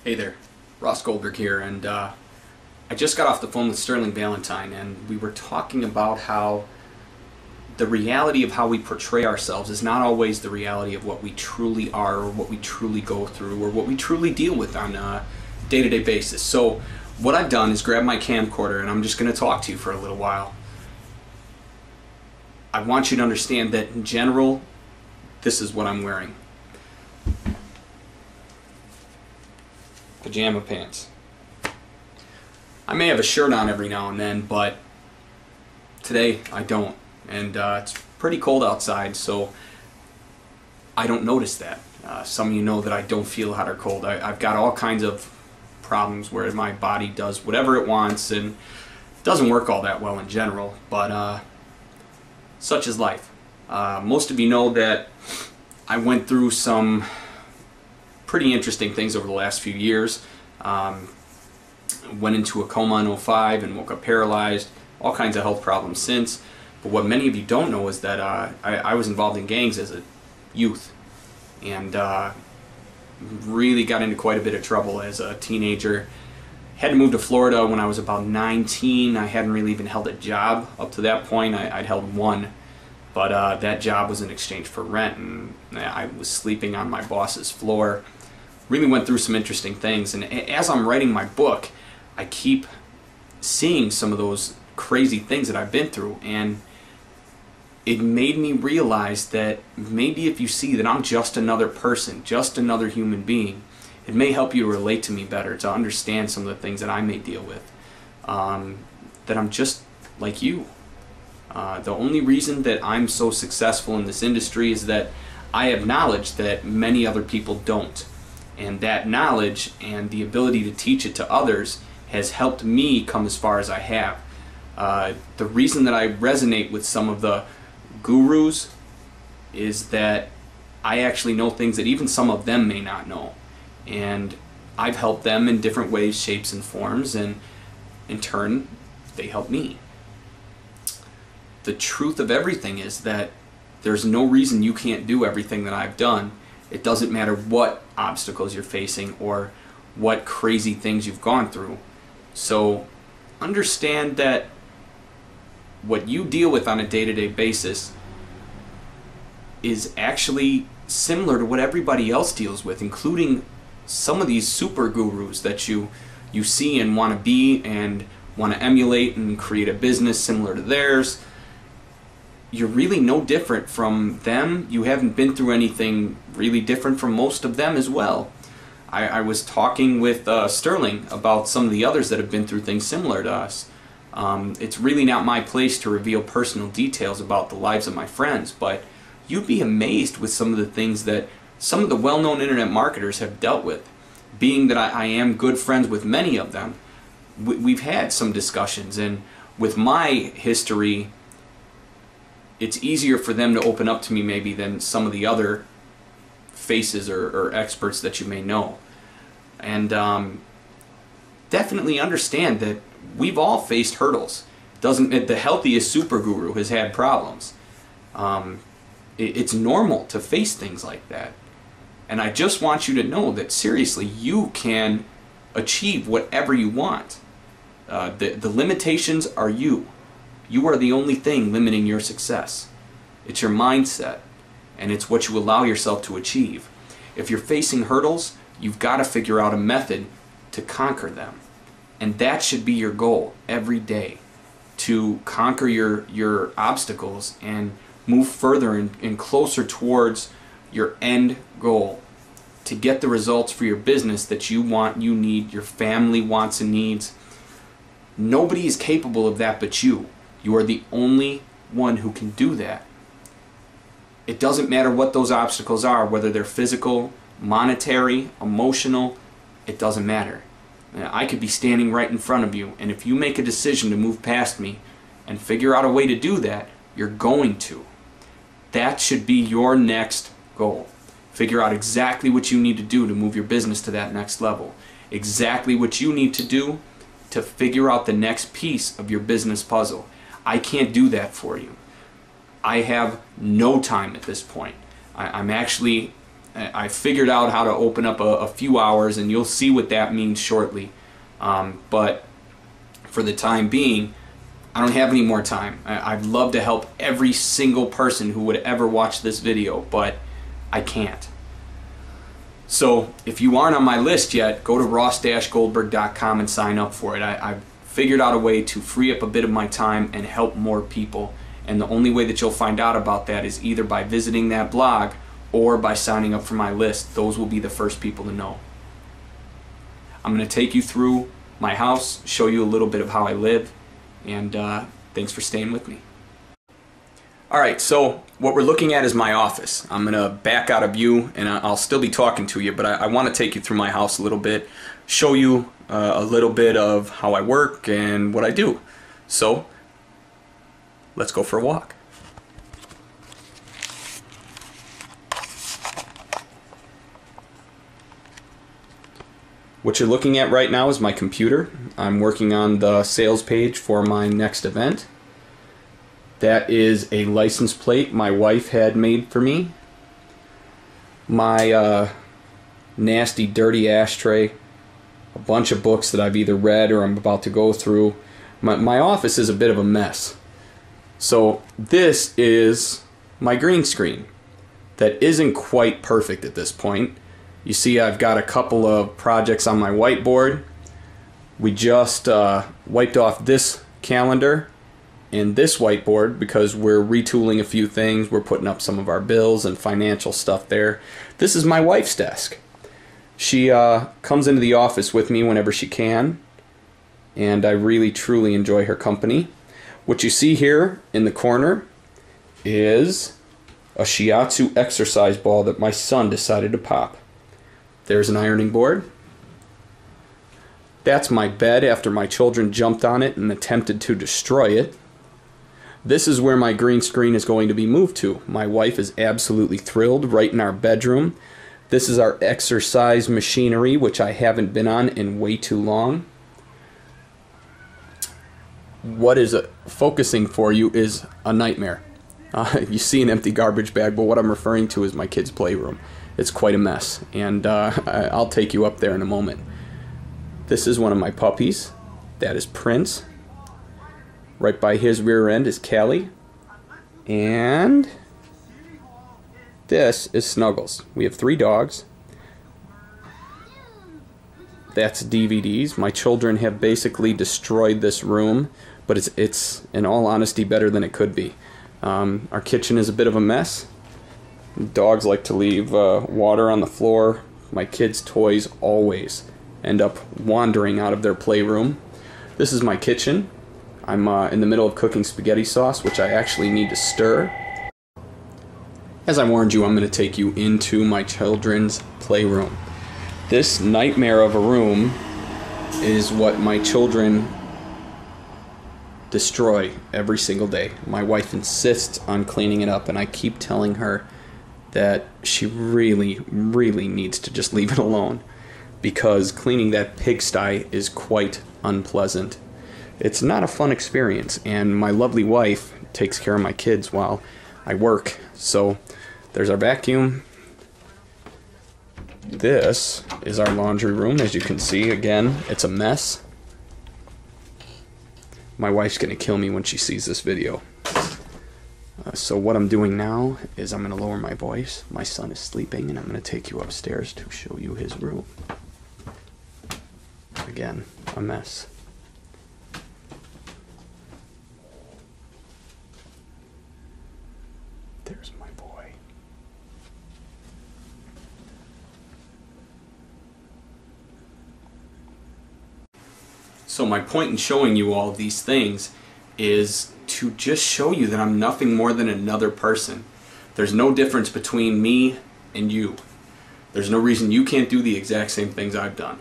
Hey there, Ross Goldberg here, and I just got off the phone with Sterling Valentine, and we were talking about how the reality of how we portray ourselves is not always the reality of what we truly are, or what we truly go through, or what we truly deal with on a day-to-day basis. So what I've done is grab my camcorder, and I'm just going to talk to you for a little while. I want you to understand that in general, this is what I'm wearing. Pajama pants. I may have a shirt on every now and then, but today I don't. And it's pretty cold outside, so I don't notice that. Some of you know that I don't feel hot or cold. I've got all kinds of problems where my body does whatever it wants and doesn't work all that well in general, but such is life. Most of you know that I went through some pretty interesting things over the last few years. Went into a coma in 2005 and woke up paralyzed, all kinds of health problems since. But what many of you don't know is that I was involved in gangs as a youth, and really got into quite a bit of trouble as a teenager. Had to move to Florida when I was about 19. I hadn't really even held a job up to that point. I'd held one, but that job was in exchange for rent, and I was sleeping on my boss's floor. Really went through some interesting things, and as I'm writing my book, I keep seeing some of those crazy things that I've been through, and it made me realize that maybe if you see that I'm just another person, just another human being, it may help you to relate to me better, to understand some of the things that I may deal with. That I'm just like you. The only reason that I'm so successful in this industry is that I have knowledge that many other people don't. And that knowledge and the ability to teach it to others has helped me come as far as I have. The reason that I resonate with some of the gurus is that I actually know things that even some of them may not know. And I've helped them in different ways, shapes, and forms, and in turn, they help me. The truth of everything is that there's no reason you can't do everything that I've done. It doesn't matter what obstacles you're facing or what crazy things you've gone through. So understand that what you deal with on a day-to-day basis is actually similar to what everybody else deals with, including some of these super gurus that you see and want to be and want to emulate and create a business similar to theirs. You're really no different from them. You haven't been through anything really different from most of them as well. I was talking with Sterling about some of the others that have been through things similar to us. It's really not my place to reveal personal details about the lives of my friends, but you'd be amazed with some of the things that some of the well-known internet marketers have dealt with. Being that I am good friends with many of them, we've had some discussions, and with my history, it's easier for them to open up to me maybe than some of the other faces or experts that you may know. And definitely understand that we've all faced hurdles. The healthiest super guru has had problems. It's normal to face things like that. And I just want you to know that seriously, you can achieve whatever you want. The limitations are you. You are the only thing limiting your success. It's your mindset, and it's what you allow yourself to achieve. If you're facing hurdles, you've got to figure out a method to conquer them. And that should be your goal every day, to conquer your obstacles and move further and closer towards your end goal, to get the results for your business that you want, you need, your family wants and needs. Nobody is capable of that but you. You are the only one who can do that. It doesn't matter what those obstacles are, whether they're physical, monetary, emotional, it doesn't matter. I could be standing right in front of you, and if you make a decision to move past me and figure out a way to do that, you're going to. That should be your next goal. Figure out exactly what you need to do to move your business to that next level. Exactly what you need to do to figure out the next piece of your business puzzle. I can't do that for you. I have no time at this point. I'm actually I figured out how to open up a few hours, and you'll see what that means shortly. But for the time being, I don't have any more time. I'd love to help every single person who would ever watch this video, but I can't. So if you aren't on my list yet, go to ross-goldberg.com and sign up for it. I've figured out a way to free up a bit of my time and help more people. And the only way that you'll find out about that is either by visiting that blog or by signing up for my list. Those will be the first people to know. I'm going to take you through my house, show you a little bit of how I live, and thanks for staying with me. Alright, so what we're looking at is my office. I'm going to back out of view, and I'll still be talking to you, but I want to take you through my house a little bit, show you a little bit of how I work and what I do. So, let's go for a walk. What you're looking at right now is my computer. I'm working on the sales page for my next event. That is a license plate my wife had made for me. My nasty, dirty ashtray. A bunch of books that I've either read or I'm about to go through. My office is a bit of a mess. So this is my green screen. That isn't quite perfect at this point. You see, I've got a couple of projects on my whiteboard. We just wiped off this calendar and this whiteboard because we're retooling a few things. We're putting up some of our bills and financial stuff there. This is my wife's desk. She comes into the office with me whenever she can, and I really truly enjoy her company. What you see here in the corner is a shiatsu exercise ball that my son decided to pop. There's an ironing board. That's my bed after my children jumped on it and attempted to destroy it. This is where my green screen is going to be moved to. My wife is absolutely thrilled, right in our bedroom. This is our exercise machinery, which I haven't been on in way too long. What is focusing for you is a nightmare. You see an empty garbage bag, but what I'm referring to is my kids' playroom. It's quite a mess, and I'll take you up there in a moment. This is one of my puppies. That is Prince. Right by his rear end is Callie. And this is Snuggles. We have 3 dogs. That's DVDs. My children have basically destroyed this room, but it's in all honesty better than it could be. Our kitchen is a bit of a mess. Dogs like to leave water on the floor. My kids' toys always end up wandering out of their playroom. This is my kitchen. I'm in the middle of cooking spaghetti sauce, which I actually need to stir. As I warned you, I'm going to take you into my children's playroom. This nightmare of a room is what my children destroy every single day. My wife insists on cleaning it up, and I keep telling her that she really, really needs to just leave it alone, because cleaning that pigsty is quite unpleasant. It's not a fun experience, and my lovely wife takes care of my kids while I work. So there's our vacuum. This is our laundry room. As you can see, again, it's a mess. My wife's gonna kill me when she sees this video. So what I'm doing now is I'm gonna lower my voice. My son is sleeping, and I'm gonna take you upstairs to show you his room. Again, a mess. There's my boy. So my point in showing you all of these things is to just show you that I'm nothing more than another person. There's no difference between me and you. There's no reason you can't do the exact same things I've done.